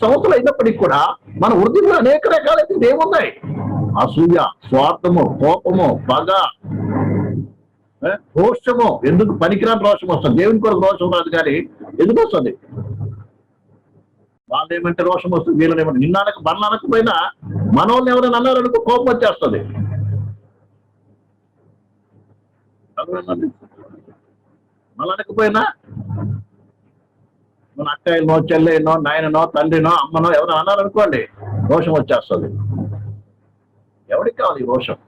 సంవత్సరాలు అయినప్పటికీ కూడా మన హృదయంలో అనేక రకాలైన ఏమున్నాయి? అసూయ, స్వార్థము, కోపము, పగ, రోషము. ఎందుకు పనికిరాని రోషం వస్తుంది? దేవుని కొరకు రోషం రాదు, కానీ ఎందుకు వస్తుంది? వాళ్ళు ఏమంటే రోషం వస్తుంది, వీళ్ళని ఏమంటే నిన్నానకు మరణానకపోయినా మనోళ్ళని ఎవరైనా అన్నారనుకో కోపం వచ్చేస్తుంది. మళ్ళనకపోయినా మన అక్కయ్యనో, చెల్లెనో, నాయననో, తండ్రినో, అమ్మనో ఎవరైనా అన్నారనుకోండి రోషం వచ్చేస్తుంది. ఎవరికి కావాలి ఈ రోషం?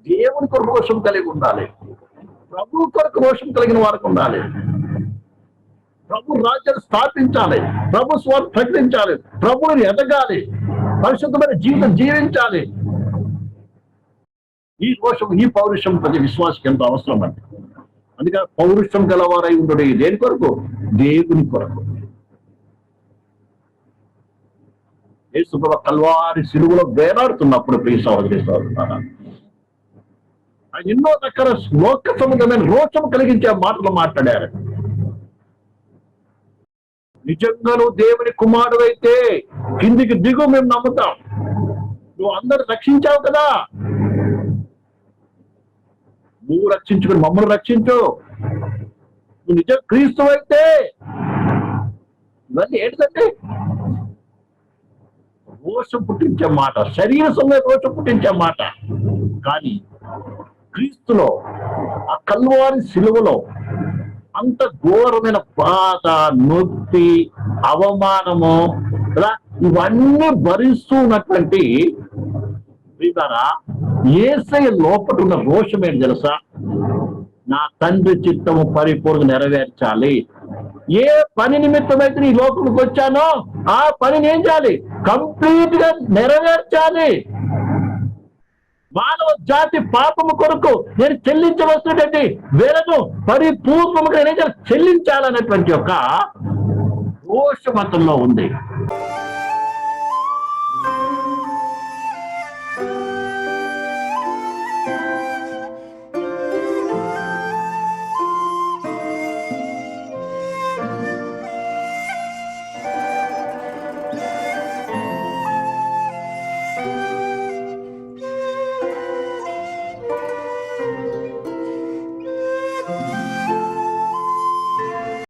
దేవుని కొరకు రోషం కలిగి ఉండాలి. ప్రభు కొరకు రోషం కలిగిన వారికి ఉండాలి. ప్రభు రాజ్యాన్ని స్థాపించాలి, ప్రభు స్వార్థ ప్రకటించాలి, ప్రభువుని ఎదగాలి, పరిశుద్ధమైన జీవితం జీవించాలి. ఈ రోషం, ఈ పౌరుషం ప్రతి విశ్వాసకి ఎంతో అవసరం అండి. అందుకని పౌరుషం గలవారై ఉండడు. దేని కొరకు? దేవుని కొరకు. యేసుప్రభు కల్వారి సిలువలో వేలాడుతున్నప్పుడు ప్రియ సహోదరి సహోదరులారా, ఆయన ఎన్నో రకాల లోక సంబంధమైన రోషం కలిగించే మాటలు మాట్లాడారు. నిజంగా నువ్వు దేవుని కుమారుడు అయితే కిందికి దిగు, మేము నమ్ముతాం. నువ్వు అందరు రక్షించావు కదా, నువ్వు రక్షించుకుని మమ్మల్ని రక్షించు. నువ్వు నిజం క్రీస్తు అయితే ఇవన్నీ ఏంటంటే రోషం పుట్టించే మాట, శరీర సమయ రోషం పుట్టించే మాట. కానీ క్రీస్తులో, ఆ కల్వారి సిలువలో అంత ఘోరమైన బాధ, నొప్పి, అవమానము కదా, ఇవన్నీ భరిస్తూ ఉన్నటువంటి యేసయ్య లోపల ఉన్న రోషం ఏంటి తెలుసా? నా తండ్రి చిత్తము పరిపూర్ణ నెరవేర్చాలి. ఏ పని నిమిత్తమైతే ఈ లోపలికి వచ్చానో ఆ పనిని ఏం చేయాలి? కంప్లీట్ గా నెరవేర్చాలి. మానవ జాతి పాపము కొరకు నేను చెల్లించవలసినటువంటి వేలను పరిపూర్ణముగా నేను చెల్లించాలనేటువంటి యొక్క రోషం అతనిలో ఉంది.